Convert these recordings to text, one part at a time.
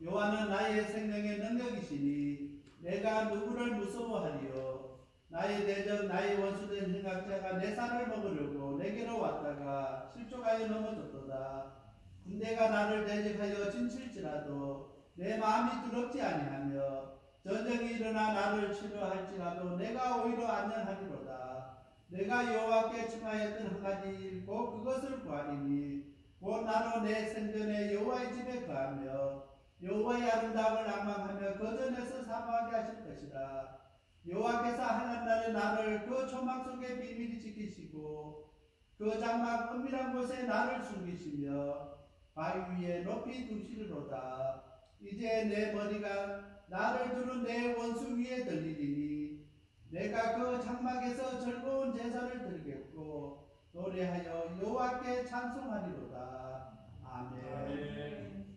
여호와는 나의 생명의 능력이시니 내가 누구를 무서워하리요. 나의 대적 나의 원수된 행악자가 내 살을 먹으려고 내게로 왔다가 실족하여 넘어졌도다. 군대가 나를 대적하여 진칠지라도 내 마음이 두렵지 아니하며 전쟁이 일어나 나를 치료할지라도 내가 오히려 안전하리로다. 내가 여호와께 청하였던 한 가지 일 곧 그것을 구하리니 곧 나로 내 생전에 여호와의 집에 거하며 여호와의 아름다움을 낭망하며 그 전에서 사모하게 하실 것이라. 여호와께서 하나님 날에 나를 그 초막 속에 비밀히 지키시고 그 장막 은밀한 곳에 나를 숨기시며 바위 위에 높이 두시리로다. 이제 내 머리가 나를 두른 내 원수 위에 들리리니 내가 그 장막에서 즐거운 제사를 드리겠고 노래하여 여호와께 찬송하리로다. 아멘.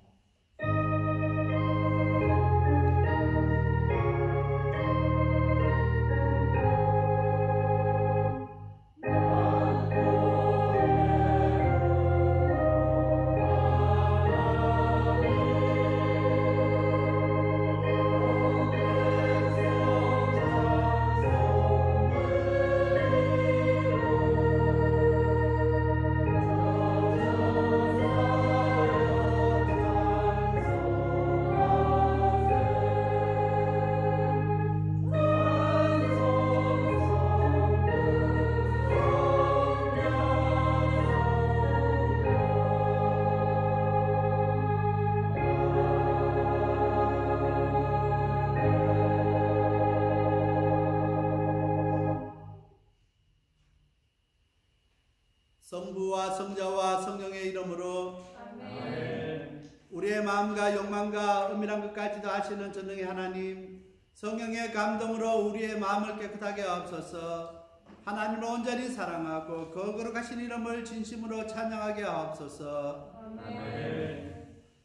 성부와 성자와 성령의 이름으로 아멘. 우리의 마음과 욕망과 은밀한 것까지도 아시는 전능의 하나님, 성령의 감동으로 우리의 마음을 깨끗하게 하옵소서. 하나님을 온전히 사랑하고 거룩하신 이름을 진심으로 찬양하게 하옵소서. 아멘.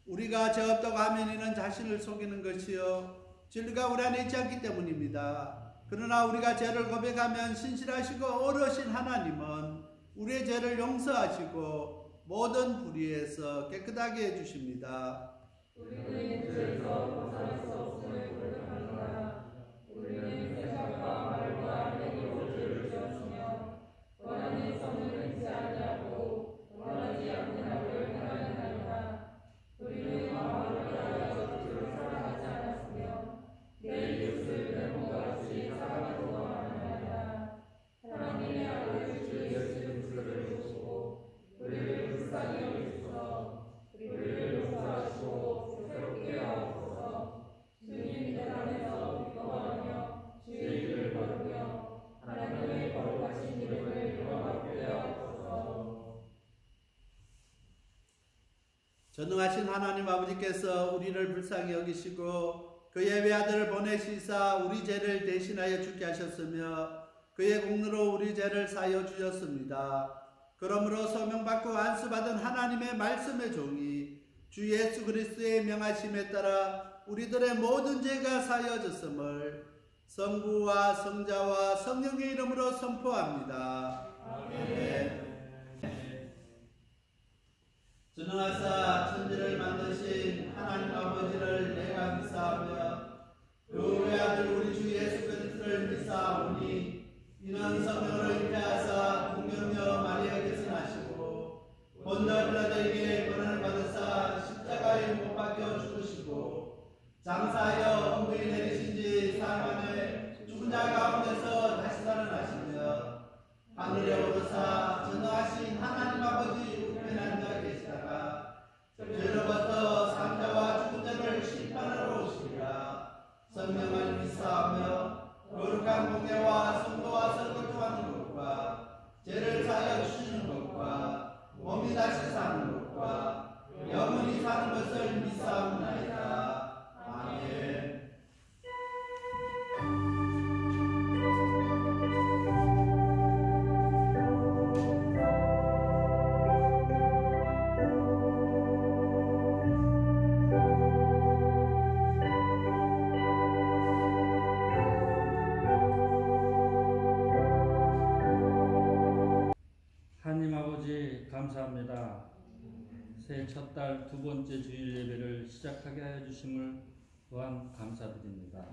우리가 죄 없다고 하면 이는 자신을 속이는 것이요 진리가 우리 안에 있지 않기 때문입니다. 그러나 우리가 죄를 고백하면 신실하시고 어르신 하나님은 우리의 죄를 용서하시고 모든 불의에서 깨끗하게 해주십니다. 우리는 죄에서 벗어날 수 없음을 고백합니다. 우리는 생각과 말과 행위로 죄를 지었으며 원하는 선을 행치 아니하고 원하지 않는 악을 행하였나이다. 우리는 마음을 다하여 주를 사랑하지 않았으며 내 이웃을 내 몸과 같이 사랑하고도 않았나이다. 하나님의 아들 주 예수 그리스도를 주시고 우리를 불쌍히 여기소서. 우리를 용서하시고 새롭게 하옵소서. 주님 대단에서 기뻐하며 주의 길을 걸으며 하나님의 거룩하신 이름을 영화롭게 하옵소서. 전능하신 하나님 아버지께서 우리를 불쌍히 여기시고 그의 외아들을 보내시사 우리 죄를 대신하여 죽게 하셨으며 그의 공로로 우리 죄를 사하여 주셨습니다. 그러므로 소명받고 안수받은 하나님의 말씀의 종이 주 예수 그리스도의 명하심에 따라 우리들의 모든 죄가 사하여졌음을 성부와 성자와 성령의 이름으로 선포합니다. 아멘. 전능하사 천지를 만드신 하나님 아버지를 내가 믿사오며 그 외아들 우리 주 예수 그리스도를 믿사오니 이는 성령으로 잉태하사 동정녀 마리아에게서 나시고 본다 빌라도에게 고난을 받으사 십자가에 못 박혀 죽으시고 장사하여 엉덩이 내리신 지 사흘 만에 죽은 자 가운데서 다시 살아나시며 하늘에 오르사 전능하신 하나님 아버지 우편에 앉아 계시다가 죄로부터 산자와 죽은 자를 심판하러 오시리라. 성령을 믿사오며 거룩한 공예와 성도와 설교하는 것과 죄를 사하여 주시는 것과 몸이 다시 사는 것과 영원히 사는 것을 믿사옵나이다. 아멘. 하나님 아버지 감사합니다. 새해 첫 달 두 번째 주일 예배를 시작하게 하여 주심을 또한 감사드립니다.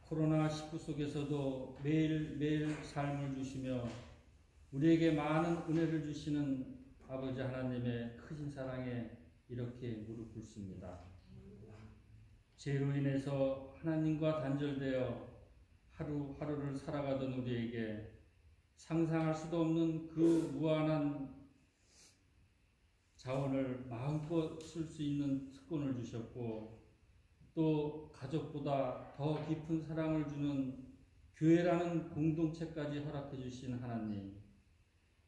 코로나19 속에서도 매일매일 삶을 주시며 우리에게 많은 은혜를 주시는 아버지 하나님의 크신 사랑에 이렇게 무릎 꿇습니다. 죄로 인해서 하나님과 단절되어 하루하루를 살아가던 우리에게 상상할 수도 없는 그 무한한 자원을 마음껏 쓸 수 있는 특권을 주셨고, 또 가족보다 더 깊은 사랑을 주는 교회라는 공동체까지 허락해 주신 하나님,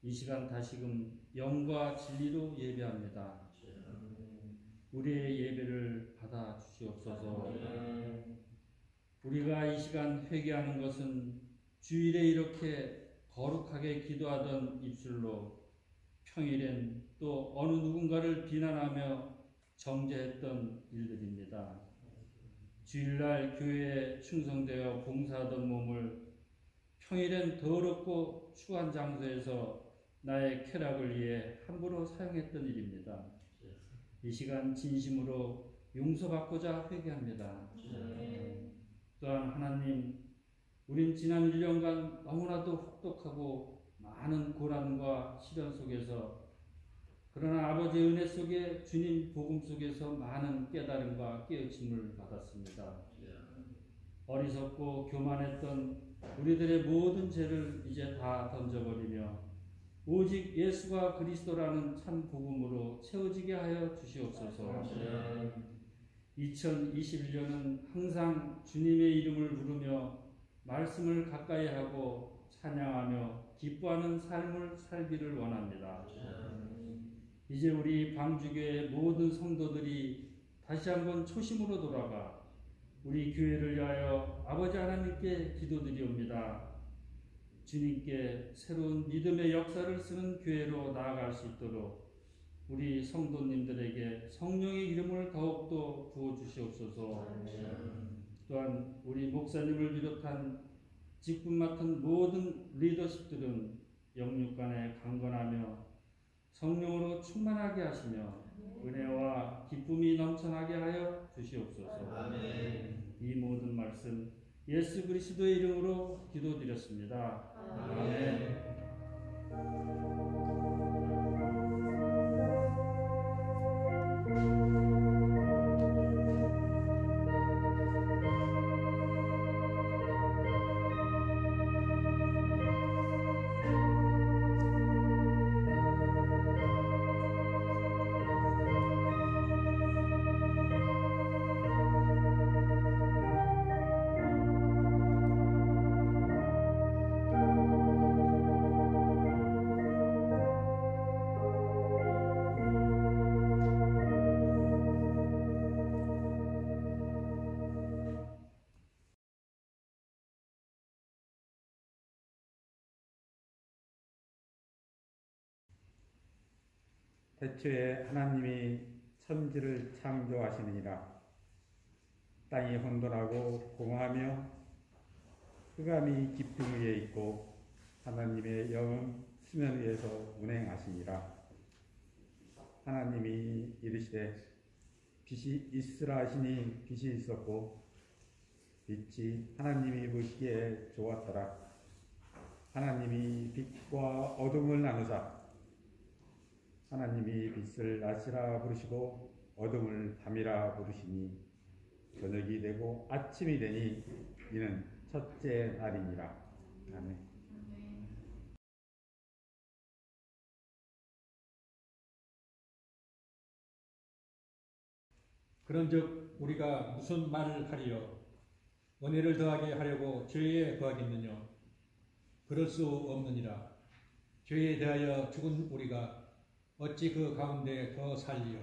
이 시간 다시금 영과 진리로 예배합니다. 우리의 예배를 받아 주시옵소서. 우리가 이 시간 회개하는 것은 주일에 이렇게 거룩하게 기도하던 입술로 평일엔 또 어느 누군가를 비난하며 정죄했던 일들입니다. 주일날 교회에 충성되어 봉사하던 몸을 평일엔 더럽고 추한 장소에서 나의 쾌락을 위해 함부로 사용했던 일입니다. 이 시간 진심으로 용서받고자 회개합니다. 또한 하나님, 우린 지난 1년간 너무나도 혹독하고 많은 고난과 시련 속에서, 그러나 아버지의 은혜 속에 주님 복음 속에서 많은 깨달음과 깨우침을 받았습니다. 어리석고 교만했던 우리들의 모든 죄를 이제 다 던져버리며 오직 예수가 그리스도라는 참 복음으로 채워지게 하여 주시옵소서. 2021년은 항상 주님의 이름을 부르며 말씀을 가까이 하고 찬양하며 기뻐하는 삶을 살기를 원합니다. 이제 우리 방주교의 모든 성도들이 다시 한번 초심으로 돌아가 우리 교회를 위하여 아버지 하나님께 기도드리옵니다. 주님께 새로운 믿음의 역사를 쓰는 교회로 나아갈 수 있도록 우리 성도님들에게 성령의 이름을 더욱더 부어주시옵소서. 또한 우리 목사님을 비롯한 직분 맡은 모든 리더십들은 영육간에 강건하며 성령으로 충만하게 하시며 은혜와 기쁨이 넘쳐나게 하여 주시옵소서. 이 모든 말씀 예수 그리스도의 이름으로 기도드렸습니다. 아멘. 태초에 하나님이 천지를 창조하시니라. 땅이 혼돈하고 공허하며 흑암이 깊음 위에 있고 하나님의 영은 수면 위에서 운행하시니라. 하나님이 이르시되 빛이 있으라 하시니 빛이 있었고 빛이 하나님이 보시기에 좋았더라. 하나님이 빛과 어둠을 나누사 하나님이 빛을 낮이라 부르시고 어둠을 밤이라 부르시니 저녁이 되고 아침이 되니 이는 첫째 날이니라. 아멘. 그런즉 우리가 무슨 말을 하리요? 은혜를 더하게 하려고 죄에 더하겠느냐? 그럴 수 없느니라. 죄에 대하여 죽은 우리가 어찌 그 가운데 더 살리요?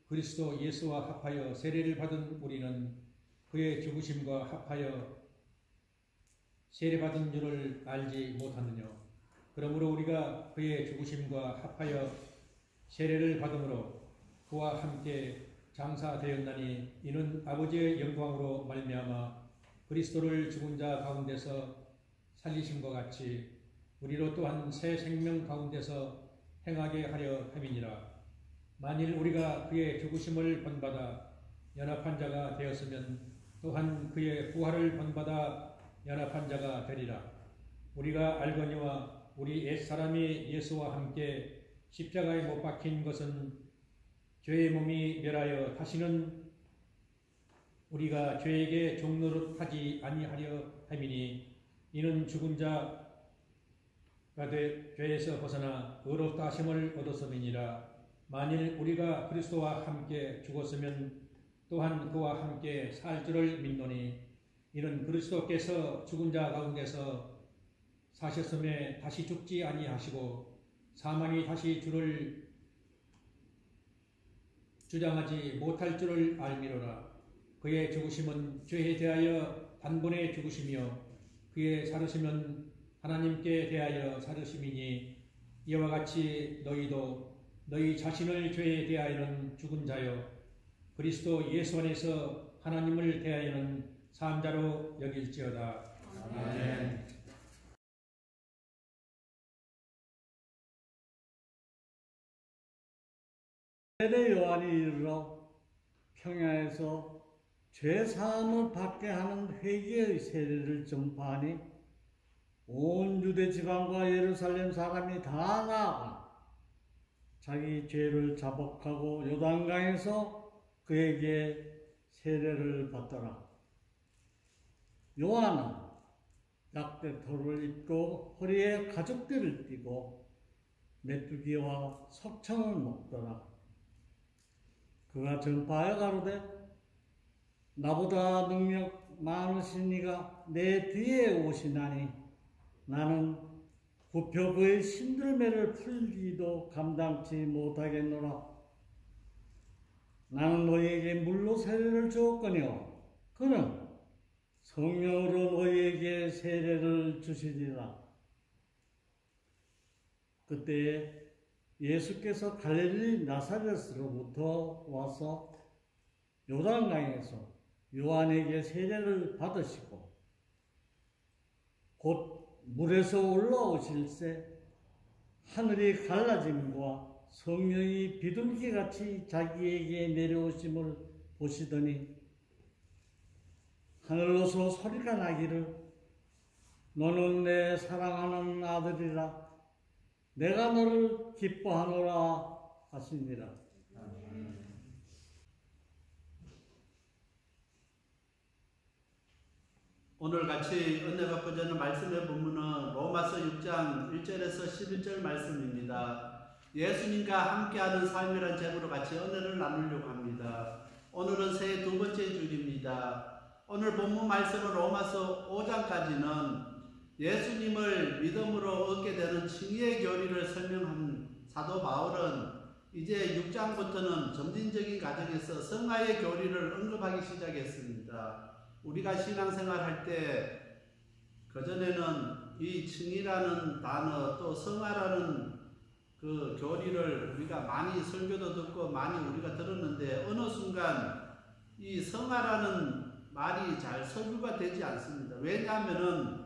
그리스도 예수와 합하여 세례를 받은 우리는 그의 죽으심과 합하여 세례받은 줄을 알지 못하느냐? 그러므로 우리가 그의 죽으심과 합하여 세례를 받음으로 그와 함께 장사되었나니 이는 아버지의 영광으로 말미암아 그리스도를 죽은 자 가운데서 살리심과 같이 우리로 또한 새 생명 가운데서 행하게 하려 함이니라. 만일 우리가 그의 죽으심을 본받아 연합한 자가 되었으면 또한 그의 부활을 본받아 연합한 자가 되리라. 우리가 알거니와 우리 옛사람이 예수와 함께 십자가에 못 박힌 것은 죄의 몸이 멸하여 다시는 우리가 죄에게 종노릇하지 아니하려 함이니 이는 죽은 자가 죄에서 벗어나 의롭다 하심을 얻었음이니라. 만일 우리가 그리스도와 함께 죽었으면 또한 그와 함께 살 줄을 믿노니 이는 그리스도께서 죽은 자 가운데서 사셨음에 다시 죽지 아니하시고 사망이 다시 주를 주장하지 못할 줄을 알미로라. 그의 죽으심은 죄에 대하여 단번에 죽으시며 그의 살으심은 하나님께 대하여 살으심이니 이와 같이 너희도 너희 자신을 죄에 대하여는 죽은 자요 그리스도 예수 안에서 하나님을 대하여는 산 자로 여길지어다. 아멘. 세례 요한이 이르러 평야에서 죄 사함을 받게 하는 회개의 세례를 전파하니 온 유대 지방과 예루살렘 사람이 다 나아가 자기 죄를 자복하고 요단강에서 그에게 세례를 받더라. 요한은 약대토를 입고 허리에 가죽띠를 띠고 메뚜기와 석청을 먹더라. 그가 전파하여 가로되 나보다 능력 많으신 이가 내 뒤에 오시나니 나는 굽혀 그의 신들매를 풀기도 감당치 못하겠노라. 나는 너희에게 물로 세례를 주었거니와 그는 성령으로 너희에게 세례를 주시리라. 그때에 예수께서 갈릴리 나사렛으로부터 와서 요단강에서 요한에게 세례를 받으시고 곧 물에서 올라오실새 하늘이 갈라짐과 성령이 비둘기같이 자기에게 내려오심을 보시더니 하늘로서 소리가 나기를 너는 내 사랑하는 아들이라 내가 너를 기뻐하노라 하시니라. 오늘 같이 은혜 받고 저는 말씀의 본문은 로마서 6장 1절에서 11절 말씀입니다. 예수님과 함께하는 삶이란 제목으로 같이 은혜를 나누려고 합니다. 오늘은 새해 두 번째 주일입니다. 오늘 본문 말씀은 로마서 5장까지는 예수님을 믿음으로 얻게 되는 칭의의 교리를 설명한 사도 바울은 이제 6장부터는 점진적인 과정에서 성화의 교리를 언급하기 시작했습니다. 우리가 신앙생활 할 때 그전에는 이 칭의라는 단어 또 성화라는 그 교리를 우리가 많이 설교도 듣고 많이 우리가 들었는데 어느 순간 이 성화라는 말이 잘 설교가 되지 않습니다. 왜냐하면은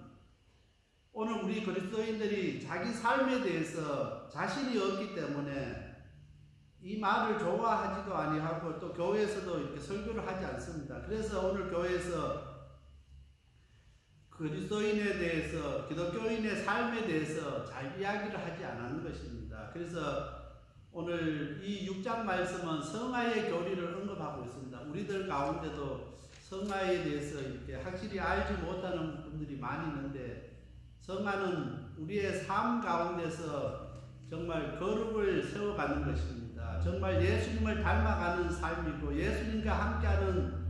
오늘 우리 그리스도인들이 자기 삶에 대해서 자신이 없기 때문에 이 말을 좋아하지도 아니하고 또 교회에서도 이렇게 설교를 하지 않습니다. 그래서 오늘 교회에서 그리스도인에 대해서 기독교인의 삶에 대해서 잘 이야기를 하지 않는 것입니다. 그래서 오늘 이 6장 말씀은 성화의 교리를 언급하고 있습니다. 우리들 가운데도 성화에 대해서 이렇게 확실히 알지 못하는 분들이 많이 있는데 성화는 우리의 삶 가운데서 정말 거룩을 세워가는 것입니다. 정말 예수님을 닮아가는 삶이고 예수님과 함께하는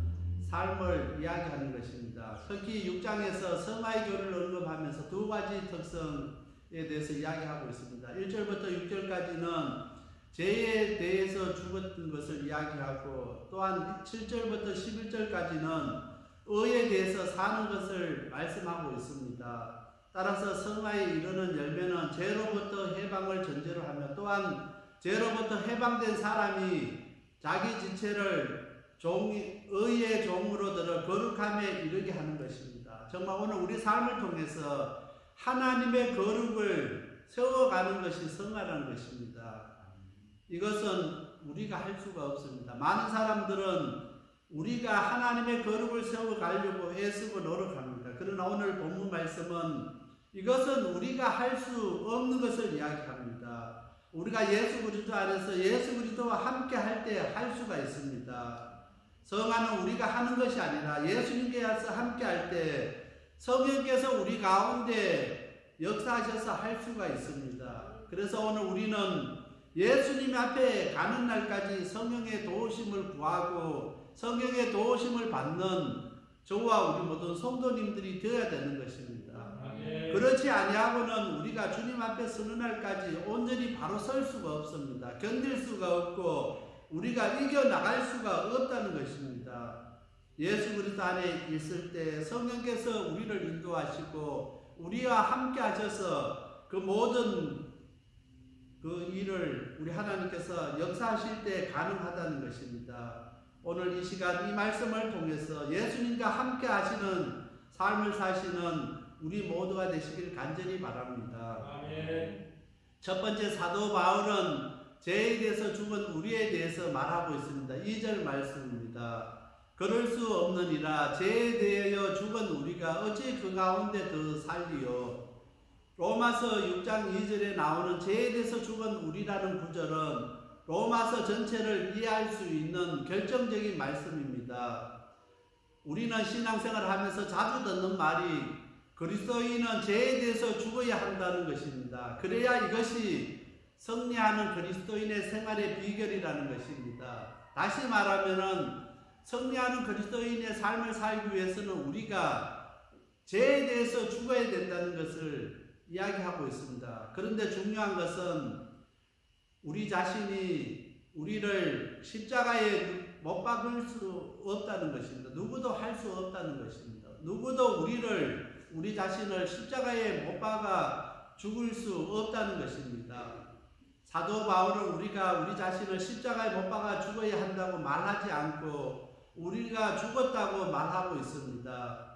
삶을 이야기하는 것입니다. 특히 6장에서 성화의 교리를 언급하면서 두 가지 특성에 대해서 이야기하고 있습니다. 1절부터 6절까지는 죄에 대해서 죽었던 것을 이야기하고 또한 7절부터 11절까지는 의에 대해서 사는 것을 말씀하고 있습니다. 따라서 성화에 이르는 열매는 죄로부터 해방을 전제로 하며 또한 죄로부터 해방된 사람이 자기 지체를 의의 종으로 들어 거룩함에 이르게 하는 것입니다. 정말 오늘 우리 삶을 통해서 하나님의 거룩을 세워가는 것이 성화라는 것입니다. 이것은 우리가 할 수가 없습니다. 많은 사람들은 우리가 하나님의 거룩을 세워가려고 애쓰고 노력합니다. 그러나 오늘 본문 말씀은 이것은 우리가 할 수 없는 것을 이야기합니다. 우리가 예수 그리스도 안에서 예수 그리스도와 함께 할 때 할 수가 있습니다. 성화는 우리가 하는 것이 아니라 예수님께서 함께 할 때 성령께서 우리 가운데 역사하셔서 할 수가 있습니다. 그래서 오늘 우리는 예수님 앞에 가는 날까지 성령의 도우심을 구하고 성령의 도우심을 받는 저와 우리 모든 성도님들이 되어야 되는 것입니다. 그렇지 아니하고는 우리가 주님 앞에 서는 날까지 온전히 바로 설 수가 없습니다. 견딜 수가 없고 우리가 이겨나갈 수가 없다는 것입니다. 예수 그리스도 안에 있을 때 성령께서 우리를 인도하시고 우리와 함께 하셔서 그 모든 그 일을 우리 하나님께서 역사하실 때 가능하다는 것입니다. 오늘 이 시간 이 말씀을 통해서 예수님과 함께 하시는 삶을 사시는 우리 모두가 되시길 간절히 바랍니다. 아멘. 첫 번째 사도 바울은 죄에 대해서 죽은 우리에 대해서 말하고 있습니다. 2절 말씀입니다. 그럴 수 없느니라 죄에 대하여 죽은 우리가 어찌 그 가운데 더 살리요. 로마서 6장 2절에 나오는 죄에 대해서 죽은 우리라는 구절은 로마서 전체를 이해할 수 있는 결정적인 말씀입니다. 우리는 신앙생활을 하면서 자주 듣는 말이 그리스도인은 죄에 대해서 죽어야 한다는 것입니다. 그래야 이것이 승리하는 그리스도인의 생활의 비결이라는 것입니다. 다시 말하면은 승리하는 그리스도인의 삶을 살기 위해서는 우리가 죄에 대해서 죽어야 된다는 것을 이야기하고 있습니다. 그런데 중요한 것은 우리 자신이 우리를 십자가에 못 박을 수 없다는 것입니다. 누구도 할 수 없다는 것입니다. 누구도 우리 자신을 십자가에 못 박아 죽을 수 없다는 것입니다. 사도 바울은 우리가 우리 자신을 십자가에 못 박아 죽어야 한다고 말하지 않고 우리가 죽었다고 말하고 있습니다.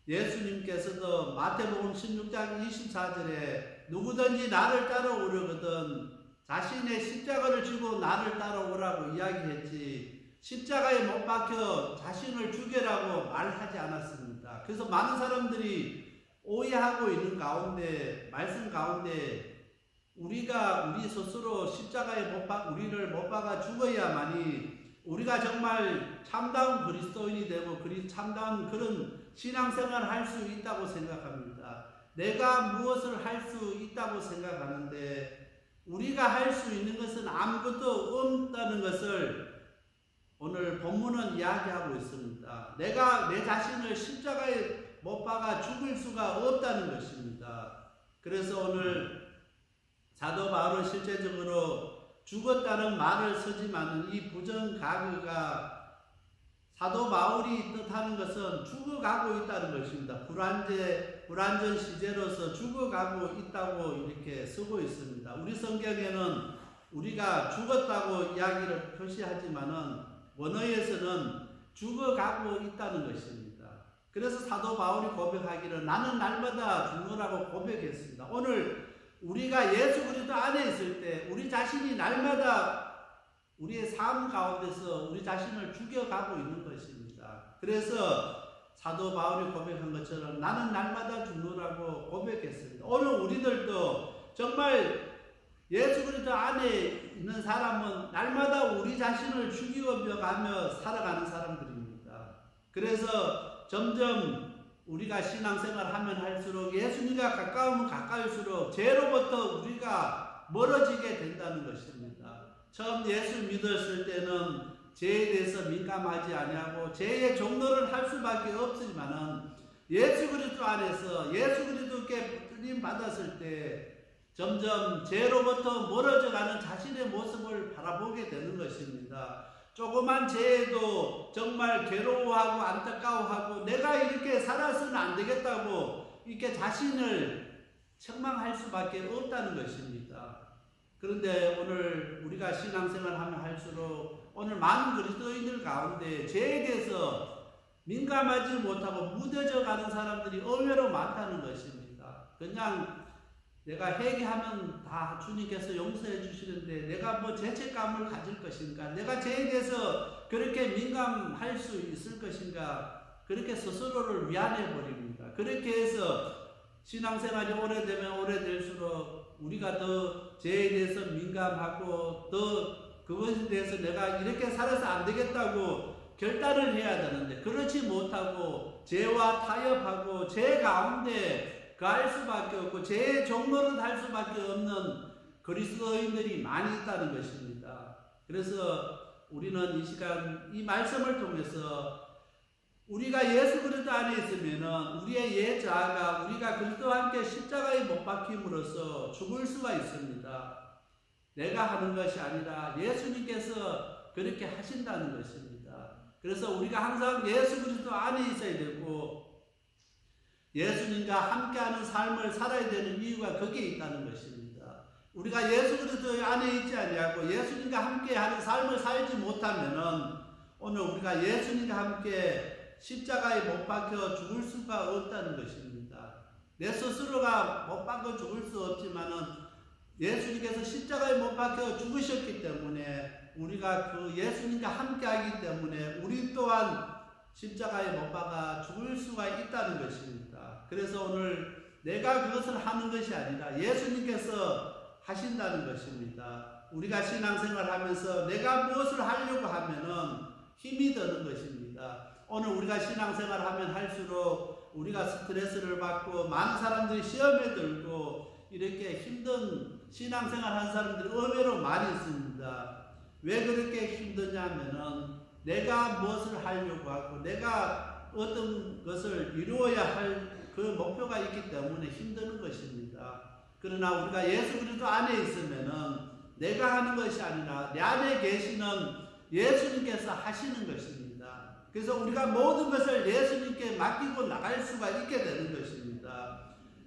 예수님께서도 마태복음 16장 24절에 누구든지 나를 따라오려거든 자신의 십자가를 지고 나를 따라오라고 이야기했지 십자가에 못 박혀 자신을 죽여라고 말하지 않았습니다. 그래서 많은 사람들이 오해하고 있는 가운데 말씀 가운데 우리가 우리 스스로 십자가에 우리를 못 박아 죽어야만이 우리가 정말 참다운 그리스도인이 되고 참다운 그런 신앙생활을 할 수 있다고 생각합니다. 내가 무엇을 할 수 있다고 생각하는데 우리가 할 수 있는 것은 아무것도 없다는 것을 오늘 본문은 이야기하고 있습니다. 내가 내 자신을 십자가에 못 박아 죽을 수가 없다는 것입니다. 그래서 오늘 사도 바울은 실제적으로 죽었다는 말을 쓰지만 이 부정가그가 사도 바울이 뜻하는 것은 죽어가고 있다는 것입니다. 불완전 시제로서 죽어가고 있다고 이렇게 쓰고 있습니다. 우리 성경에는 우리가 죽었다고 이야기를 표시하지만은 원어에서는 죽어가고 있다는 것입니다. 그래서 사도 바울이 고백하기를 나는 날마다 죽노라고 고백했습니다. 오늘 우리가 예수 그리스도 안에 있을 때 우리 자신이 날마다 우리의 삶 가운데서 우리 자신을 죽여가고 있는 것입니다. 그래서 사도 바울이 고백한 것처럼 나는 날마다 죽노라고 고백했습니다. 오늘 우리들도 정말 예수 그리스도 안에 있는 사람은 날마다 우리 자신을 죽여가며 살아가는 사람들입니다. 그래서 점점 우리가 신앙생활을 하면 할수록 예수님과 가까우면 가까울수록 죄로부터 우리가 멀어지게 된다는 것입니다. 처음 예수 믿었을 때는 죄에 대해서 민감하지 아니하고 죄의 종로를 할 수밖에 없지만은 예수 그리스도 안에서 예수 그리스도께 불림 받았을 때 점점 죄로부터 멀어져가는 자신의 모습을 바라보게 되는 것입니다. 조그만 죄에도 정말 괴로워하고 안타까워하고 내가 이렇게 살아서는 안 되겠다고 이렇게 자신을 책망할 수밖에 없다는 것입니다. 그런데 오늘 우리가 신앙생활을 하면 할수록 오늘 많은 그리스도인들 가운데 죄에 대해서 민감하지 못하고 무뎌져 가는 사람들이 의외로 많다는 것입니다. 그냥 내가 회개하면 다 주님께서 용서해 주시는데 내가 뭐 죄책감을 가질 것인가? 내가 죄에 대해서 그렇게 민감할 수 있을 것인가? 그렇게 스스로를 미안해 버립니다. 그렇게 해서 신앙생활이 오래되면 오래될수록 우리가 더 죄에 대해서 민감하고 더 그것에 대해서 내가 이렇게 살아서 안 되겠다고 결단을 해야 되는데 그렇지 못하고 죄와 타협하고 죄 가운데 가할 수밖에 없고 죄의 종로를 할 수밖에 없는 그리스도인들이 많이 있다는 것입니다. 그래서 우리는 이 시간 이 말씀을 통해서 우리가 예수 그리스도 안에 있으면은 우리의 옛 자아가 우리가 그리스도와 함께 십자가에 못 박힘으로써 죽을 수가 있습니다. 내가 하는 것이 아니라 예수님께서 그렇게 하신다는 것입니다. 그래서 우리가 항상 예수 그리스도 안에 있어야 되고 예수님과 함께하는 삶을 살아야 되는 이유가 거기에 있다는 것입니다. 우리가 예수 그리스도 안에 있지 아니하고 예수님과 함께하는 삶을 살지 못하면은 오늘 우리가 예수님과 함께 십자가에 못 박혀 죽을 수가 없다는 것입니다. 내 스스로가 못 박혀 죽을 수 없지만은 예수님께서 십자가에 못 박혀 죽으셨기 때문에 우리가 그 예수님과 함께 하기 때문에 우리 또한 십자가에 못 박아 죽을 수가 있다는 것입니다. 그래서 오늘 내가 그것을 하는 것이 아니라 예수님께서 하신다는 것입니다. 우리가 신앙생활 하면서 내가 무엇을 하려고 하면은 힘이 드는 것입니다. 오늘 우리가 신앙생활 하면 할수록 우리가 스트레스를 받고 많은 사람들이 시험에 들고 이렇게 힘든 신앙생활 한 사람들이 의외로 많이 있습니다. 왜 그렇게 힘드냐면은 내가 무엇을 하려고 하고 내가 어떤 것을 이루어야 할 그 목표가 있기 때문에 힘드는 것입니다. 그러나 우리가 예수 그리스도 안에 있으면은 내가 하는 것이 아니라 내 안에 계시는 예수님께서 하시는 것입니다. 그래서 우리가 모든 것을 예수님께 맡기고 나갈 수가 있게 되는 것입니다.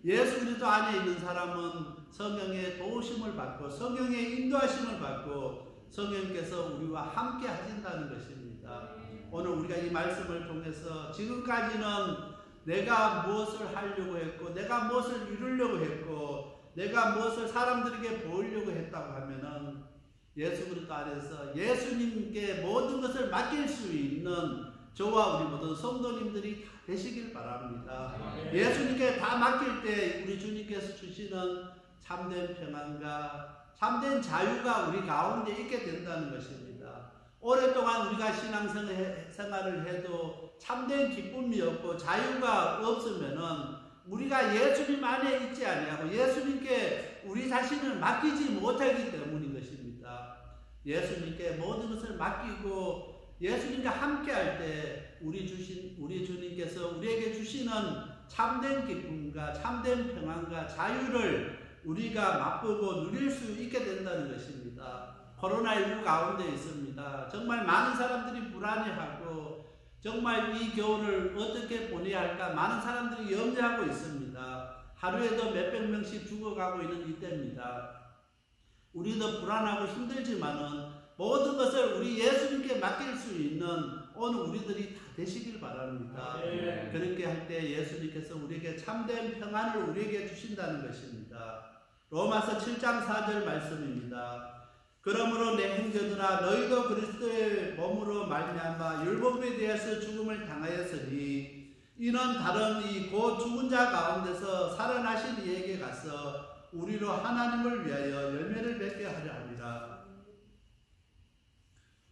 예수 그리스도 안에 있는 사람은 성령의 도우심을 받고 성령의 인도하심을 받고 성령께서 우리와 함께 하신다는 것입니다. 오늘 우리가 이 말씀을 통해서 지금까지는 내가 무엇을 하려고 했고 내가 무엇을 이루려고 했고 내가 무엇을 사람들에게 보이려고 했다고 하면은 예수 그리스도 안에서 예수님께 모든 것을 맡길 수 있는 저와 우리 모든 성도님들이 다 되시길 바랍니다. 예수님께 다 맡길 때 우리 주님께서 주시는 참된 평안과 참된 자유가 우리 가운데 있게 된다는 것입니다. 오랫동안 우리가 신앙생활을 해도 참된 기쁨이 없고 자유가 없으면은 우리가 예수님 안에 있지 아니하고 예수님께 우리 자신을 맡기지 못하기 때문인 것입니다. 예수님께 모든 것을 맡기고 예수님과 함께 할 때 우리 주님께서 우리에게 주시는 참된 기쁨과 참된 평안과 자유를 우리가 맛보고 누릴 수 있게 된다는 것입니다. 코로나19 가운데 있습니다. 정말 많은 사람들이 불안해하고 정말 이 겨울을 어떻게 보내야 할까 많은 사람들이 염려하고 있습니다. 하루에도 몇백 명씩 죽어가고 있는 이때입니다. 우리도 불안하고 힘들지만은 모든 것을 우리 예수님께 맡길 수 있는 오늘 우리들이 다 되시길 바랍니다. 그렇게 할 때 예수님께서 우리에게 참된 평안을 우리에게 주신다는 것입니다. 로마서 7장 4절 말씀입니다. 그러므로 내 형제들아 너희도 그리스도의 몸으로 말미암아 율법에 대해서 죽음을 당하였으니 이는 다른 이 곧 죽은 자 가운데서 살아나신 이에게 가서 우리로 하나님을 위하여 열매를 맺게 하려 함이라.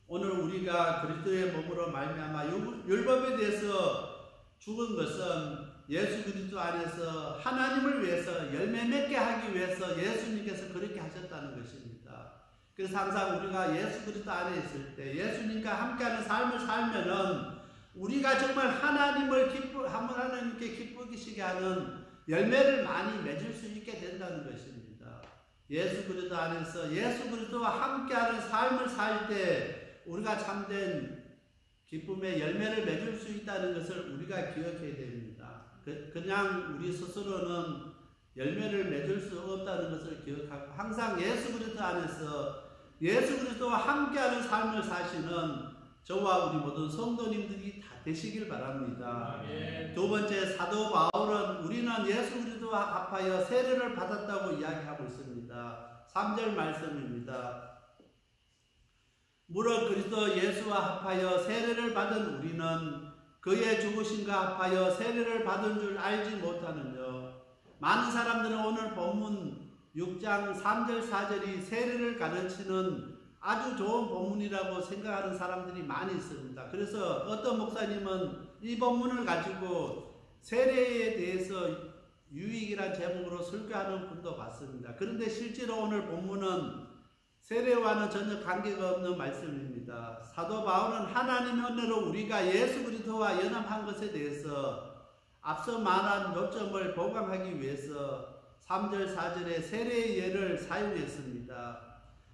오늘 우리가 그리스도의 몸으로 말미암아 율법에 대해서 죽은 것은 예수 그리스도 안에서 하나님을 위해서 열매 맺게 하기 위해서 예수님께서 그렇게 하셨다는 것입니다. 그래서 항상 우리가 예수 그리스도 안에 있을 때 예수님과 함께하는 삶을 살면은 우리가 정말 하나님께 기쁘시게 하는 열매를 많이 맺을 수 있게 된다는 것입니다. 예수 그리스도 안에서 예수 그리스도와 함께하는 삶을 살 때 우리가 참된 기쁨의 열매를 맺을 수 있다는 것을 우리가 기억해야 됩니다. 그냥 우리 스스로는 열매를 맺을 수 없다는 것을 기억하고 항상 예수 그리스도 안에서 예수 그리스도와 함께하는 삶을 사시는 저와 우리 모든 성도님들이 다 되시길 바랍니다. 두 번째, 사도 바울은 우리는 예수 그리스도와 합하여 세례를 받았다고 이야기하고 있습니다. 3절 말씀입니다. 무릇 그리스도 예수와 합하여 세례를 받은 우리는 그의 죽으심과 합하여 세례를 받은 줄 알지 못하느냐. 많은 사람들은 오늘 본문 6장 3절 4절이 세례를 가르치는 아주 좋은 본문이라고 생각하는 사람들이 많이 있습니다. 그래서 어떤 목사님은 이 본문을 가지고 세례에 대해서 유익이란 제목으로 설교하는 분도 봤습니다. 그런데 실제로 오늘 본문은 세례와는 전혀 관계가 없는 말씀입니다. 사도 바울은 하나님의 은혜로 우리가 예수 그리스도와 연합한 것에 대해서 앞서 말한 요점을 보강하기 위해서 3절 4절에 세례의 예를 사용했습니다.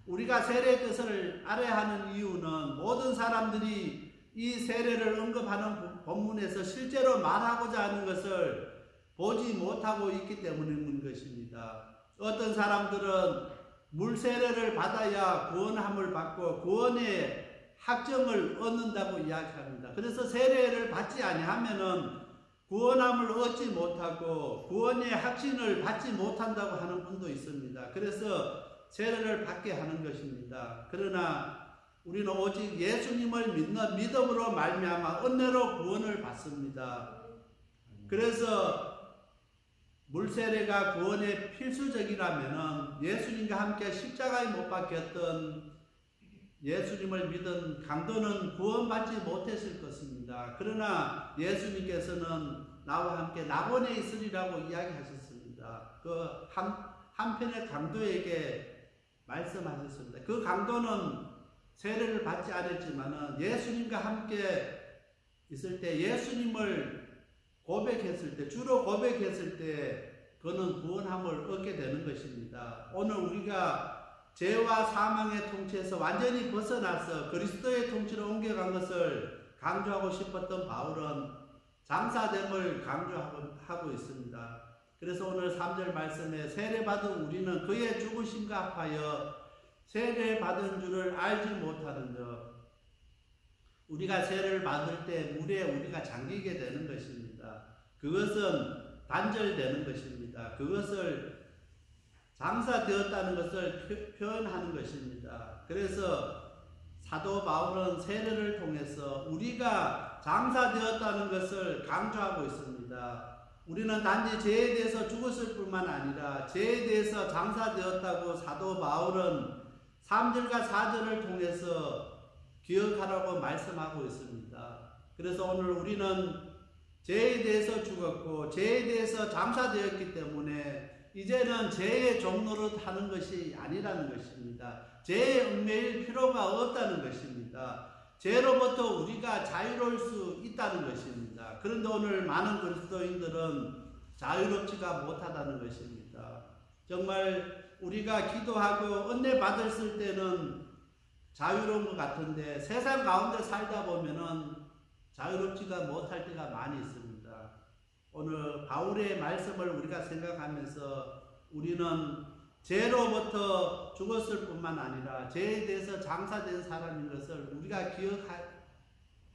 우리가 세례의 뜻을 알아야 하는 이유는 모든 사람들이 이 세례를 언급하는 본문에서 실제로 말하고자 하는 것을 보지 못하고 있기 때문인 것입니다. 어떤 사람들은 물세례를 받아야 구원함을 받고 구원의 확정을 얻는다고 이야기합니다. 그래서 세례를 받지 아니하면은 구원함을 얻지 못하고 구원의 확신을 받지 못한다고 하는 분도 있습니다. 그래서 세례를 받게 하는 것입니다. 그러나 우리는 오직 예수님을 믿는 믿음으로 말미암아 은혜로 구원을 받습니다. 그래서 물세례가 구원의 필수적이라면 예수님과 함께 십자가에 못 박혔던 예수님을 믿은 강도는 구원받지 못했을 것입니다. 그러나 예수님께서는 나와 함께 낙원에 있으리라고 이야기하셨습니다. 그 한편의 강도에게 말씀하셨습니다. 그 강도는 세례를 받지 않았지만 예수님과 함께 있을 때 예수님을 고백했을 때, 주로 고백했을 때 그는 구원함을 얻게 되는 것입니다. 오늘 우리가 죄와 사망의 통치에서 완전히 벗어나서 그리스도의 통치로 옮겨간 것을 강조하고 싶었던 바울은 장사됨을 강조하고 있습니다. 그래서 오늘 3절 말씀에 세례받은 우리는 그의 죽으심과 합하여 세례받은 줄을 알지 못하는데, 우리가 세례를 받을 때 물에 우리가 잠기게 되는 것입니다. 그것은 단절되는 것입니다. 그것을 장사되었다는 것을 표현하는 것입니다. 그래서 사도 바울은 세례를 통해서 우리가 장사되었다는 것을 강조하고 있습니다. 우리는 단지 죄에 대해서 죽었을 뿐만 아니라 죄에 대해서 장사되었다고 사도 바울은 3절과 4절을 통해서 기억하라고 말씀하고 있습니다. 그래서 오늘 우리는 죄에 대해서 죽었고 죄에 대해서 장사되었기 때문에 이제는 죄의 종노릇 하는 것이 아니라는 것입니다. 죄에 얽매일 필요가 없다는 것입니다. 죄로부터 우리가 자유로울 수 있다는 것입니다. 그런데 오늘 많은 그리스도인들은 자유롭지가 못하다는 것입니다. 정말 우리가 기도하고 은혜 받았을 때는 자유로운 것 같은데 세상 가운데 살다 보면은 자유롭지가 못할 때가 많이 있습니다. 오늘 바울의 말씀을 우리가 생각하면서 우리는 죄로부터 죽었을 뿐만 아니라 죄에 대해서 장사된 사람인 것을 우리가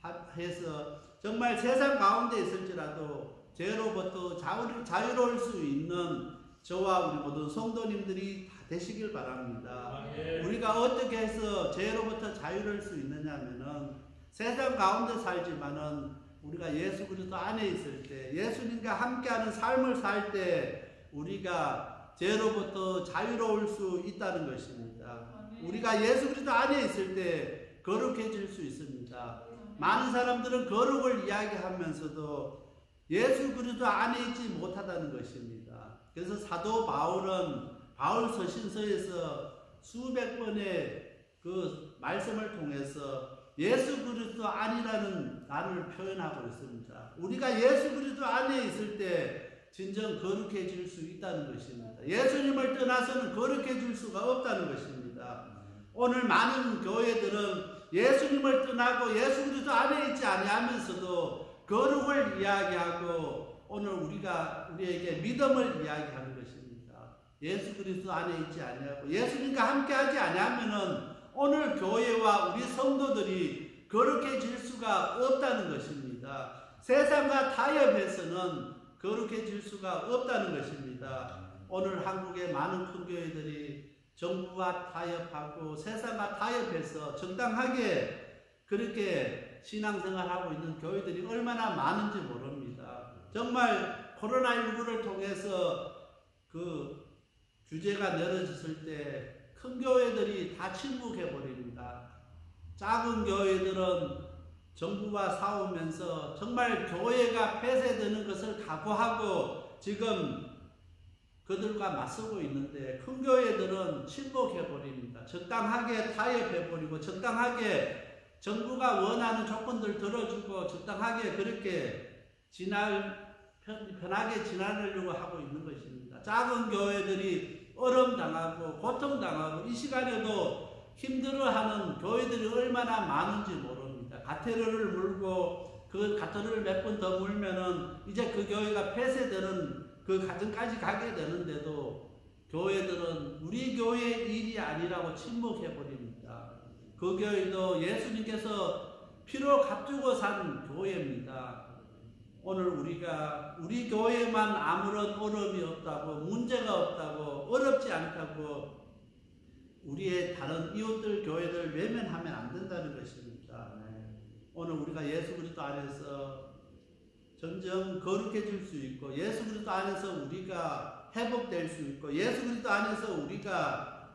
기억해서 정말 세상 가운데 있을지라도 죄로부터 자유로울 수 있는 저와 우리 모든 성도님들이 다 되시길 바랍니다. 우리가 어떻게 해서 죄로부터 자유로울 수 있느냐면은 세상 가운데 살지만은 우리가 예수 그리스도 안에 있을 때 예수님과 함께하는 삶을 살 때 우리가 죄로부터 자유로울 수 있다는 것입니다. 우리가 예수 그리스도 안에 있을 때 거룩해질 수 있습니다. 많은 사람들은 거룩을 이야기하면서도 예수 그리스도 안에 있지 못하다는 것입니다. 그래서 사도 바울은 바울 서신서에서 수백 번의 그 말씀을 통해서 예수 그리스도 안이라는 단어를 표현하고 있습니다. 우리가 예수 그리스도 안에 있을 때 진정 거룩해질 수 있다는 것입니다. 예수님을 떠나서는 거룩해질 수가 없다는 것입니다. 오늘 많은 교회들은 예수님을 떠나고 예수 그리스도 안에 있지 아니하면서도 거룩을 이야기하고 오늘 우리에게 믿음을 이야기하는 것입니다. 예수 그리스도 안에 있지 아니하고 예수님과 함께하지 아니하면은 오늘 교회와 우리 성도들이 거룩해질 수가 없다는 것입니다. 세상과 타협해서는 거룩해질 수가 없다는 것입니다. 오늘 한국의 많은 큰 교회들이 정부와 타협하고 세상과 타협해서 정당하게 그렇게 신앙생활하고 있는 교회들이 얼마나 많은지 모릅니다. 정말 코로나19를 통해서 그 규제가 내려졌을 때 큰 교회들이 다 침묵해버립니다. 작은 교회들은 정부와 싸우면서 정말 교회가 폐쇄되는 것을 각오하고 지금 그들과 맞서고 있는데 큰 교회들은 침묵해버립니다. 적당하게 타협해버리고 적당하게 정부가 원하는 조건들 들어주고 적당하게 그렇게 편하게 지나려고 하고 있는 것입니다. 작은 교회들이 어려움당하고 고통당하고 이 시간에도 힘들어하는 교회들이 얼마나 많은지 모릅니다. 가테르를 물고 그 가테르를 몇 번 더 물면은 이제 그 교회가 폐쇄되는 그 과정까지 가게 되는데도 교회들은 우리 교회의 일이 아니라고 침묵해버립니다. 그 교회도 예수님께서 피로 값주고 산 교회입니다. 오늘 우리가 우리 교회만 아무런 어려움이 없다고 문제가 없다고 어렵지 않다고 우리의 다른 이웃들 교회들 외면하면 안 된다는 것입니다. 오늘 우리가 예수 그리스도 안에서 점점 거룩해질 수 있고 예수 그리스도 안에서 우리가 회복될 수 있고 예수 그리스도 안에서 우리가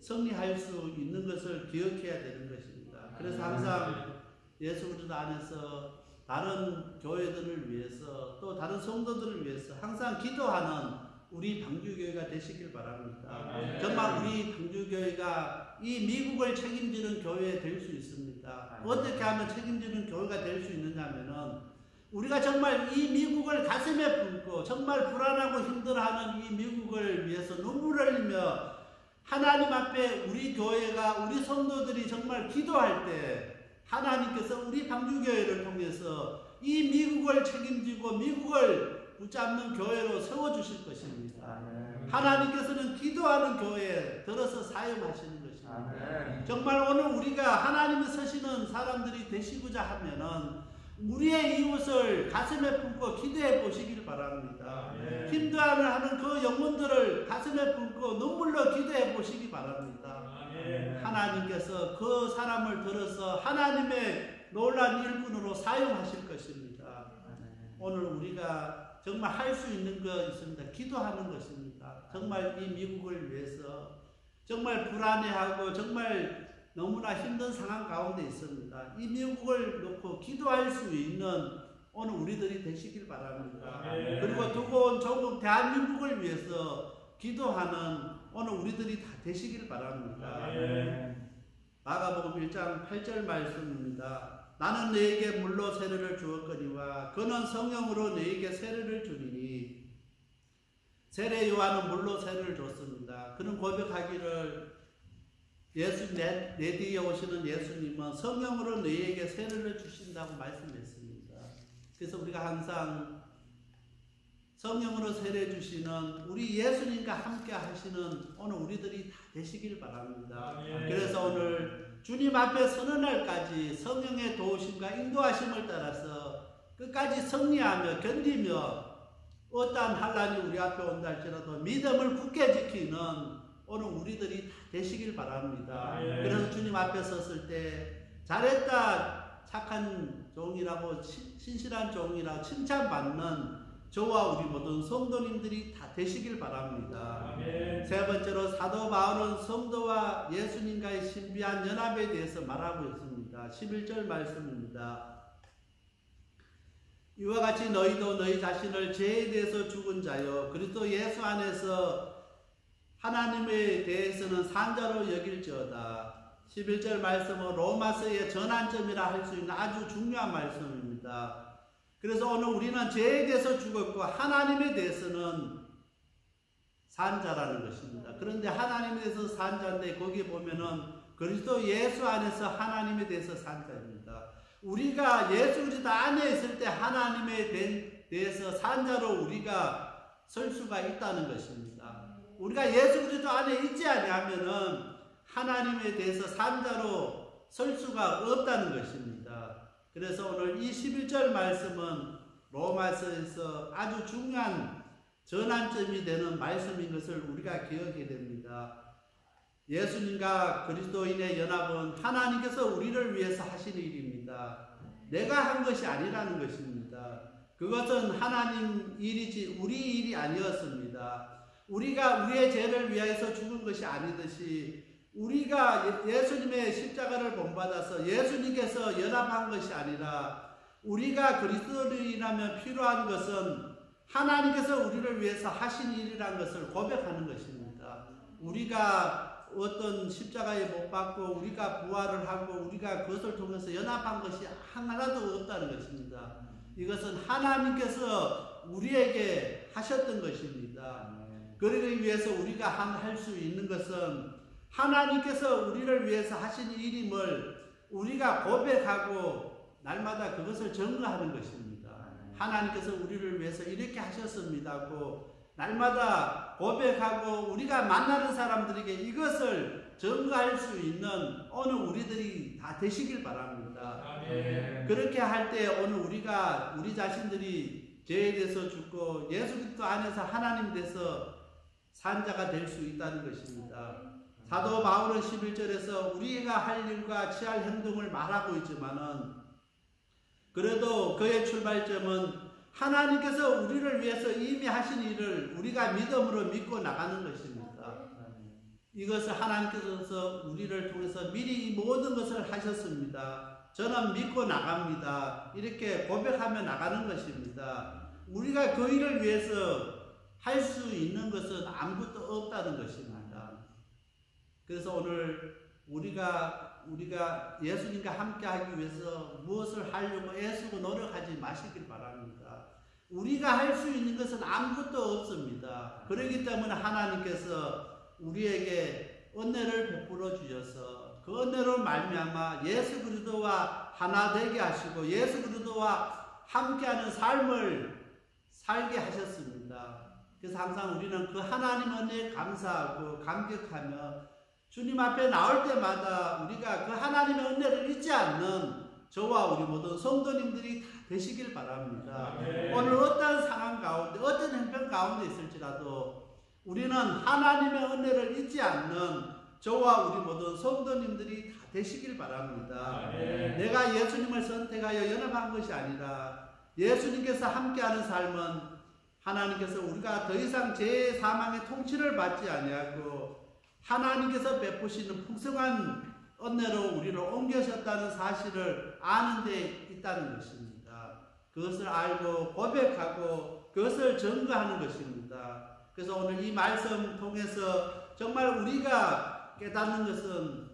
승리할 수 있는 것을 기억해야 되는 것입니다. 그래서 항상 예수 그리스도 안에서 다른 교회들을 위해서 또 다른 성도들을 위해서 항상 기도하는 우리 방주교회가 되시길 바랍니다. 정말 우리 방주교회가 이 미국을 책임지는 교회 될 수 있습니다. 어떻게 하면 책임지는 교회가 될 수 있느냐면은 우리가 정말 이 미국을 가슴에 품고 정말 불안하고 힘들어하는 이 미국을 위해서 눈물을 흘리며 하나님 앞에 우리 교회가 우리 성도들이 정말 기도할 때 하나님께서 우리 방주교회를 통해서 이 미국을 책임지고 미국을 붙잡는 교회로 세워주실 것입니다. 하나님께서는 기도하는 교회에 들어서 사용하시는 것입니다. 정말 오늘 우리가 하나님이 서시는 사람들이 되시고자 하면은 우리의 이웃을 가슴에 품고 기도해 보시길 바랍니다. 힘들어하는 그 영혼들을 가슴에 품고 눈물로 기도해 보시기 바랍니다. 하나님께서 그 사람을 들어서 하나님의 놀라운 일꾼으로 사용하실 것입니다. 오늘 우리가 정말 할 수 있는 것 있습니다. 기도하는 것입니다. 정말 이 미국을 위해서 정말 불안해하고 정말 너무나 힘든 상황 가운데 있습니다. 이 미국을 놓고 기도할 수 있는 오늘 우리들이 되시길 바랍니다. 그리고 두고 온 조국 대한민국을 위해서 기도하는 오늘 우리들이 다 되시길 바랍니다. 마가복음 1장 8절 말씀입니다. 나는 너에게 물로 세례를 주었거니와 그는 성령으로 너에게 세례를 주리니 세례 요한은 물로 세례를 줬습니다. 그는 고백하기를 내 뒤에 오시는 예수님은 성령으로 너희에게 세례를 주신다고 말씀했습니다. 그래서 우리가 항상 성령으로 세례 주시는 우리 예수님과 함께 하시는 오늘 우리들이 다 되시길 바랍니다. 그래서 오늘 주님 앞에 서는 날까지 성령의 도우심과 인도하심을 따라서 끝까지 승리하며 견디며 어떠한 환난이 우리 앞에 온다 할지라도 믿음을 굳게 지키는 오늘 우리들이 다 되시길 바랍니다. 그래서 주님 앞에 섰을 때 잘했다 착한 종이라고 신실한 종이라고 칭찬받는 저와 우리 모든 성도님들이 다 되시길 바랍니다. 세 번째로 사도 바울은 성도와 예수님과의 신비한 연합에 대해서 말하고 있습니다. 11절 말씀입니다. 이와 같이 너희도 너희 자신을 죄에 대해서 죽은 자요 그리스도 예수 안에서 하나님에 대해서는 산자로 여길지어다. 11절 말씀은 로마서의 전환점이라 할 수 있는 아주 중요한 말씀입니다. 그래서 오늘 우리는 죄에 대해서 죽었고 하나님에 대해서는 산자라는 것입니다. 그런데 하나님에 대해서 산자인데 거기 보면은 그리스도 예수 안에서 하나님에 대해서 산자입니다. 우리가 예수 그리스도 안에 있을 때 하나님에 대해서 산자로 우리가 설 수가 있다는 것입니다. 우리가 예수 그리스도 안에 있지 아니하면은 하나님에 대해서 산자로 설 수가 없다는 것입니다. 그래서 오늘 이 11절 말씀은 로마서에서 아주 중요한 전환점이 되는 말씀인 것을 우리가 기억해야 됩니다. 예수님과 그리스도인의 연합은 하나님께서 우리를 위해서 하신 일입니다. 내가 한 것이 아니라는 것입니다. 그것은 하나님 일이지 우리 일이 아니었습니다. 우리가 우리의 죄를 위하여서 죽은 것이 아니듯이 우리가 예수님의 십자가를 본받아서 예수님께서 연합한 것이 아니라 우리가 그리스도인이라면 필요한 것은 하나님께서 우리를 위해서 하신 일이라는 것을 고백하는 것입니다. 우리가 어떤 십자가에 못 박고 우리가 부활을 하고 우리가 그것을 통해서 연합한 것이 하나도 없다는 것입니다. 이것은 하나님께서 우리에게 하셨던 것입니다. 그러기 위해서 우리가 할 수 있는 것은 하나님께서 우리를 위해서 하신 일임을 우리가 고백하고 날마다 그것을 증거하는 것입니다. 하나님께서 우리를 위해서 이렇게 하셨습니다고 날마다 고백하고 우리가 만나는 사람들에게 이것을 증거할 수 있는 오늘 우리들이 다 되시길 바랍니다. 그렇게 할 때 오늘 우리가 우리 자신들이 죄에 대해서 죽고 예수 그리스도 안에서 하나님 돼서 산 자가 될 수 있다는 것입니다. 사도 바울은 11절에서 우리가 할 일과 취할 행동을 말하고 있지만은 그래도 그의 출발점은 하나님께서 우리를 위해서 이미 하신 일을 우리가 믿음으로 믿고 나가는 것입니다. 이것을 하나님께서 우리를 통해서 미리 이 모든 것을 하셨습니다. 저는 믿고 나갑니다. 이렇게 고백하며 나가는 것입니다. 우리가 그 일을 위해서 할 수 있는 것은 아무것도 없다는 것입니다. 그래서 오늘 우리가 예수님과 함께 하기 위해서 무엇을 하려고 애쓰고 노력하지 마시길 바랍니다. 우리가 할 수 있는 것은 아무것도 없습니다. 그렇기 때문에 하나님께서 우리에게 은혜를 베풀어 주셔서 그 은혜로 말미암아 예수 그리스도와 하나 되게 하시고 예수 그리스도와 함께하는 삶을 살게 하셨습니다. 그래서 항상 우리는 그 하나님 은혜에 감사하고 감격하며 주님 앞에 나올 때마다 우리가 그 하나님의 은혜를 잊지 않는 저와 우리 모든 성도님들이 다 되시길 바랍니다. 오늘 어떤 상황 가운데 어떤 형편 가운데 있을지라도 우리는 하나님의 은혜를 잊지 않는 저와 우리 모든 성도님들이 다 되시길 바랍니다. 내가 예수님을 선택하여 연합한 것이 아니라 예수님께서 함께하는 삶은 하나님께서 우리가 더 이상 죄의 사망의 통치를 받지 아니하고 하나님께서 베푸시는 풍성한 은혜로 우리를 옮겨셨다는 사실을 아는 데 있다는 것입니다. 그것을 알고 고백하고 그것을 증거하는 것입니다. 그래서 오늘 이 말씀 통해서 정말 우리가 깨닫는 것은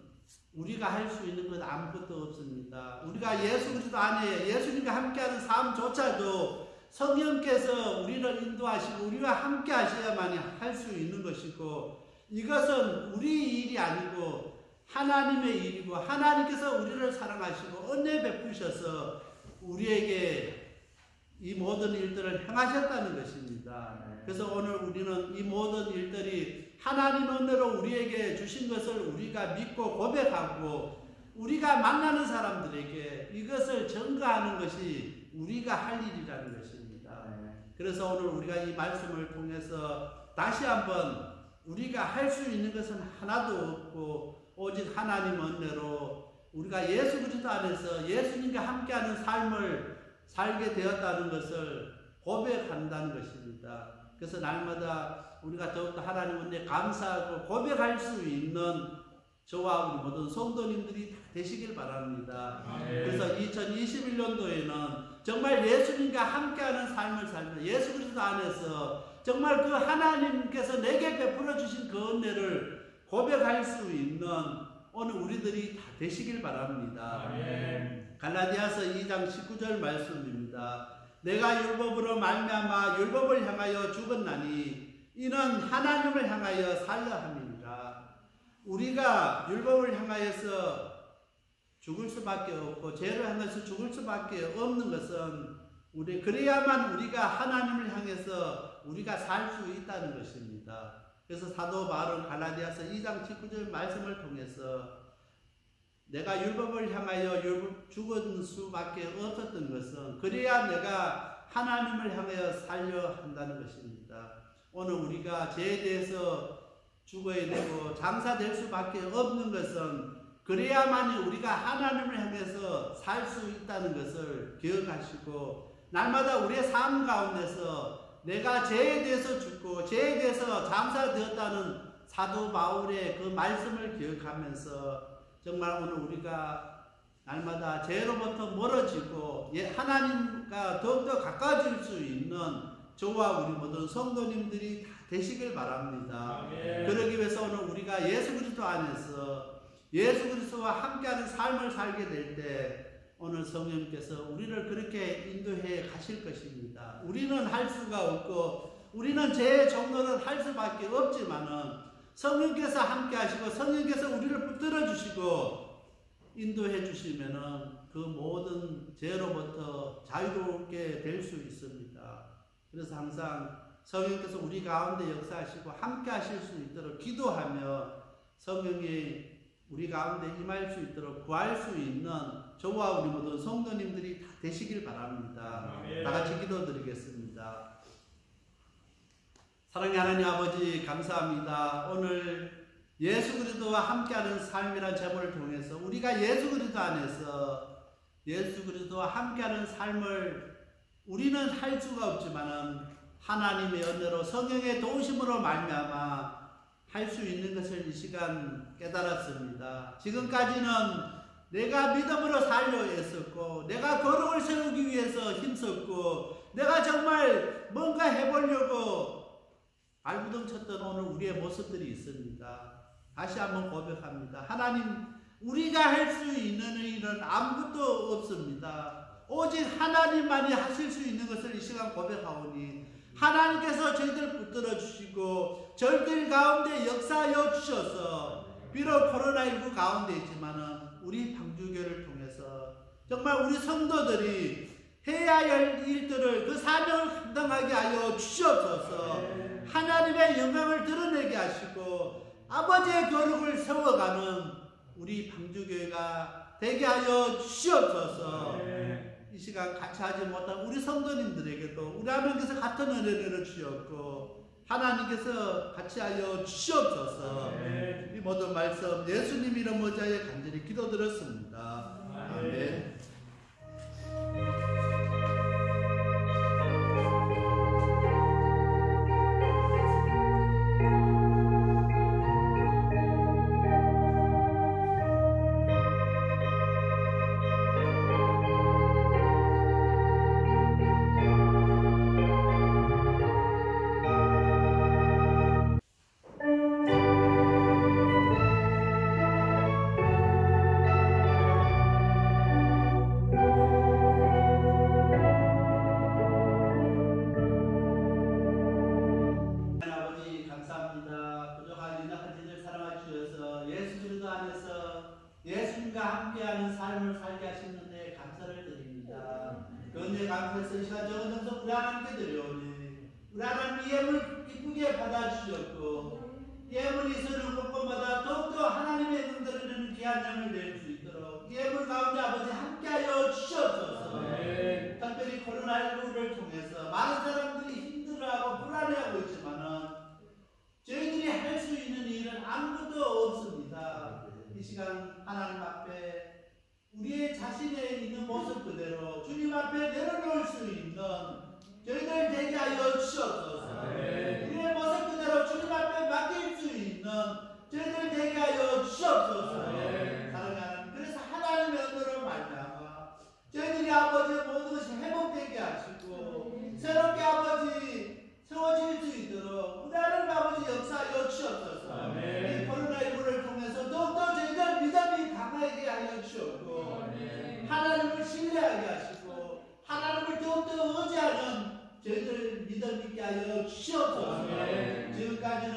우리가 할 수 있는 것 아무것도 없습니다. 우리가 예수 그리스도 안에 예수님과 함께하는 삶조차도 성령께서 우리를 인도하시고 우리와 함께 하셔야만이 할 수 있는 것이고 이것은 우리 일이 아니고 하나님의 일이고 하나님께서 우리를 사랑하시고 은혜 베푸셔서 우리에게 이 모든 일들을 행하셨다는 것입니다. 그래서 오늘 우리는 이 모든 일들이 하나님 은혜로 우리에게 주신 것을 우리가 믿고 고백하고 우리가 만나는 사람들에게 이것을 증거하는 것이 우리가 할 일이라는 것입니다. 그래서 오늘 우리가 이 말씀을 통해서 다시 한번 우리가 할 수 있는 것은 하나도 없고 오직 하나님 은혜로 우리가 예수 그리스도 안에서 예수님과 함께하는 삶을 살게 되었다는 것을 고백한다는 것입니다. 그래서 날마다 우리가 더욱더 하나님 은혜에 감사하고 고백할 수 있는 저와 우리 모든 성도님들이 다 되시길 바랍니다. 그래서 2021년도에는 정말 예수님과 함께하는 삶을 살며 예수 그리스도 안에서 정말 그 하나님께서 내게 베풀어 주신 그 은혜를 고백할 수 있는 오늘 우리들이 다 되시길 바랍니다. 갈라디아서 2장 19절 말씀입니다. 내가 율법으로 말미암아 율법을 향하여 죽었나니 이는 하나님을 향하여 살려 함이니라. 우리가 율법을 향하여서 죽을 수밖에 없고 죄를 향해서 죽을 수밖에 없는 것은 그래야만 우리가 하나님을 향해서 우리가 살 수 있다는 것입니다. 그래서 사도 바울은 갈라디아서 2장 19절 말씀을 통해서 내가 율법을 향하여 죽은 수밖에 없었던 것은 그래야 내가 하나님을 향하여 살려 한다는 것입니다. 오늘 우리가 죄에 대해서 죽어야 되고 장사될 수밖에 없는 것은 그래야만이 우리가 하나님을 향해서 살 수 있다는 것을 기억하시고 날마다 우리의 삶 가운데서 내가 죄에 대해서 죽고 죄에 대해서 장사되었다는 사도 바울의 그 말씀을 기억하면서 정말 오늘 우리가 날마다 죄로부터 멀어지고 하나님과 더욱더 가까워질 수 있는 저와 우리 모든 성도님들이 다 되시길 바랍니다. 아멘. 그러기 위해서 오늘 우리가 예수 그리스도 안에서 예수 그리스도와 함께하는 삶을 살게 될 때 오늘 성령님께서 우리를 그렇게 인도해 가실 것입니다. 우리는 할 수가 없고 우리는 죄의 종로를 할 수밖에 없지만은 성령께서 함께 하시고 성령께서 우리를 붙들어 주시고 인도해 주시면은 그 모든 죄로부터 자유롭게 될 수 있습니다. 그래서 항상 성령께서 우리 가운데 역사하시고 함께 하실 수 있도록 기도하며 성령이 우리 가운데 임할 수 있도록 구할 수 있는 저와 우리 모든 성도님들이 다 되시길 바랍니다. 다 같이 기도드리겠습니다. 사랑의 하나님 아버지 감사합니다. 오늘 예수 그리스도와 함께하는 삶이라는 제목을 통해서 우리가 예수 그리스도 안에서 예수 그리스도와 함께하는 삶을 우리는 할 수가 없지만은 하나님의 은혜로 성령의 도우심으로 말미암아 할 수 있는 것을 이 시간 깨달았습니다. 지금까지는 내가 믿음으로 살려 했었고 내가 거룩을 세우기 위해서 힘썼고 내가 정말 뭔가 해보려고 발부둥쳤던 오늘 우리의 모습들이 있습니다. 다시 한번 고백합니다. 하나님, 우리가 할 수 있는 일은 아무것도 없습니다. 오직 하나님만이 하실 수 있는 것을 이 시간 고백하오니 하나님께서 저희들 붙들어 주시고 저희들 가운데 역사하여 주셔서 비록 코로나19 가운데 있지만은 우리 방주교를 통해서 정말 우리 성도들이 해야 할 일들을 그 사명을 감당하게 하여 주시옵소서. 하나님의 영광을 드러내게 하시고 아버지의 거룩을 세워가는 우리 방주교회가 되게 하여 주시옵소서. 이 시간 같이 하지 못한 우리 성도님들에게도 우리 하나님께서 같은 은혜를 주셨고 하나님께서 같이 하여 주시옵소서. 이 모든 말씀 예수님 이름 모자에 간절히 기도드렸습니다. 아멘. 우리의 자신에 있는 모습 그대로 주님 앞에 내려놓을 수 있는 저희들 되게 하여 주시옵소서. 우리의 모습 그대로 주님 앞에 맡길 수 있는 저희들 되게 하여 주시옵소서. 사랑하는 그래서 하나님의 은혜로 말미암아 저희들이 아버지 모든 것이 회복되게 하시고 새롭게 아버지 세워질 수 있도록 우리 하나님 아버지 역사하여 주시옵소서. 이 코로나19를 통해서 더욱더 저희들 믿음이 강하게 하여 주시옵고 하나님을 신뢰하게 하시고 하나님을 더욱더 의지하는 저희들 믿음 있게 하여 주시옵소서. 지금까지는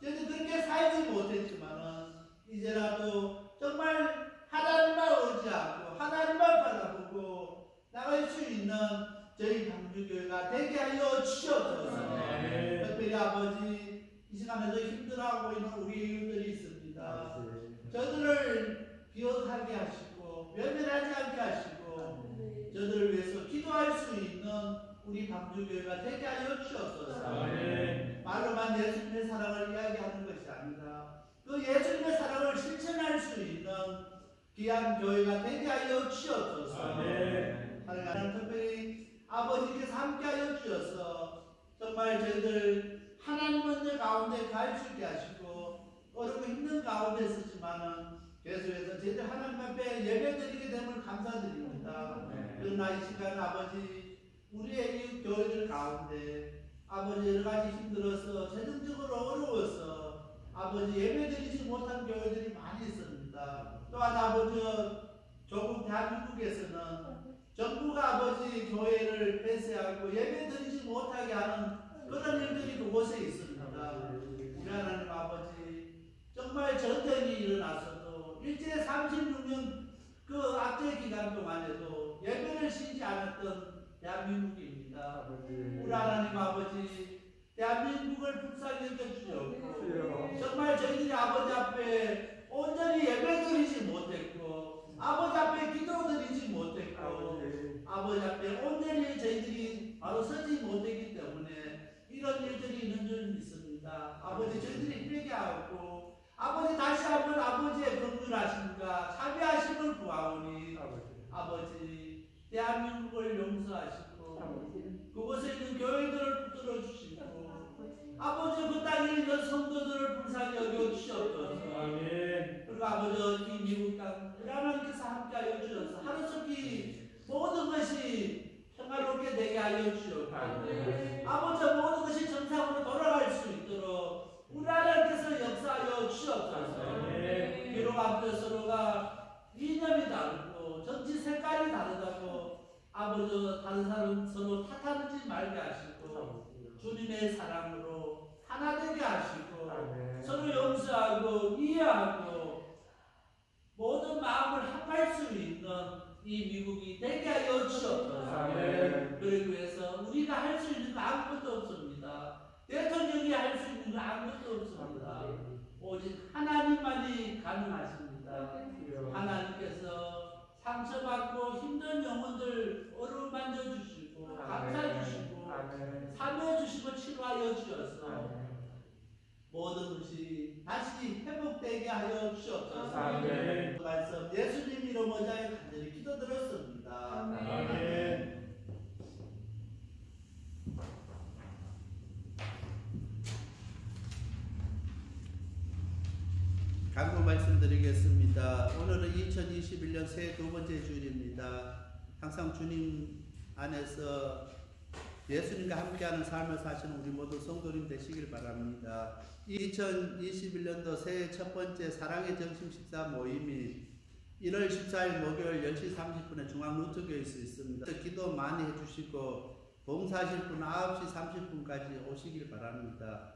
저희들 그렇게 살지 못했지만은 이제라도 정말 하나님만 의지하고 하나님만 바라보고 나갈 수 있는 저희 방주교회가 되게 하여 주시옵소서. 특별히 아버지 이 시간에도 힘들어하고 있는 우리 이웃들이 있습니다. 저들을 기억하게 하시고 외면하지 않게 하시고 저들을 위해서 기도할 수 있는 우리 방주교회가 되게 하여 주옵소서. 말로만 예수님의 사랑을 이야기하는 것이 아니라 그 예수님의 사랑을 실천할 수 있는 귀한 교회가 되게 하여 주옵소서. 하나님 특별히 아버지께서 함께하여 주셔서 정말 저희들 하나님 은혜 가운데 갈 수 있게 하시고 어렵고 힘든 가운데 있었지만은 계속해서 저희들 하나님 앞에 예배드리게 됨을 감사드립니다. 그러나 이 시간 아버지 우리의 이 교회들 가운데 아버지 여러 가지 힘들어서 재정적으로 어려워서 아버지 예배드리지 못한 교회들이 많이 있습니다. 또한 아버지 조국 대한민국에서는 정부가 아버지 교회를 폐쇄하고 예배드리지 못하게 하는 그런 일들이 그곳에 있습니다. 우리 하나님 아버지 정말 전쟁이 일어나서도 일제 36년 그 압제 기간 동안에도 예배를 쉬지 않았던 대한민국입니다. 우리 하나님 아버지 대한민국을 불쌍히 여겨주셨고 정말 저희들이 아버지 앞에 온전히 예배드리지 못했고 아버지 앞에 기도드리지 못했고 아버지 앞에 온전히 저희들이 바로 서지 못했기 때문에 이런 일들이 있는 줄 믿습니다. 아버지 저희들이 힘들게 하고 아버지 다시 한번 아버지의 긍휼하심과 자비하심을 구하오니 아버지 대한민국을 용서하시고 그곳에 있는 교회들을 붙들어 주시고 아버지 그 땅에 있는 성도들을 불쌍히 여겨 주시옵소서. 그리고 아버지 이 미국 땅 하나님께서 함께하여 주셔서 하루속히 모든 것이 평화롭게 되게 하여 주시옵고 아버지 모든 것이 정상으로 돌아갈 수 있도록 우리 하나님께서 역사하여 주시옵소서. 비록 앞에 서로가 이념이 다르고 정치 색깔이 다르다고 아버지 다른 사람 서로 탓하지 말게 하시고 주님의 사랑으로 하나 되게 하시고 서로 용서하고 이해하고 모든 마음을 합할 수 있는 이 미국이 되게 하여 주옵소서. 그러기 위해서 우리가 할 수 있는 거 아무것도 없습니다. 대통령이 할 수 있는 거 아무것도 없습니다. 오직 하나님만이 가능하십니다. 하나님께서 상처받고 힘든 영혼들 어루만져 주시고 감싸 주시고 사며 주시고 치료하여 주셔서 모든 것이 다시 회복되게 하여 주옵소서. 그 말씀 예수님 이름 의지하여 간절히 기도드렸습니다. 아멘. 간구 말씀드리겠습니다. 오늘은 2021년 새해 두 번째 주일입니다. 항상 주님 안에서 예수님과 함께하는 삶을 사시는 우리 모두 성도님 되시길 바랍니다. 2021년도 새해 첫 번째 사랑의 점심 식사 모임이 1월 14일 목요일 10시 30분에 중앙 루트교에서 있습니다. 기도 많이 해주시고 봉사하실 분 9시 30분까지 오시길 바랍니다.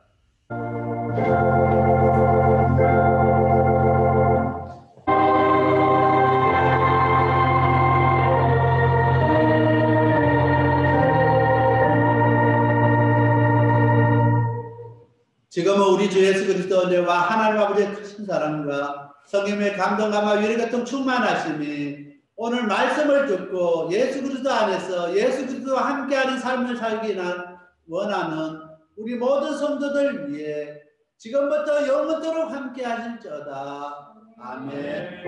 지금은 우리 주 예수 그리스도 은혜와 하나님 아버지의 크신 사랑과 성령의 감동감과 위로 같은 충만하심이 오늘 말씀을 듣고 예수 그리스도 안에서 예수 그리스도와 함께하는 삶을 살기 원하는 우리 모든 성도들 위해 지금부터 영원토록 함께 하실지어다. 아멘.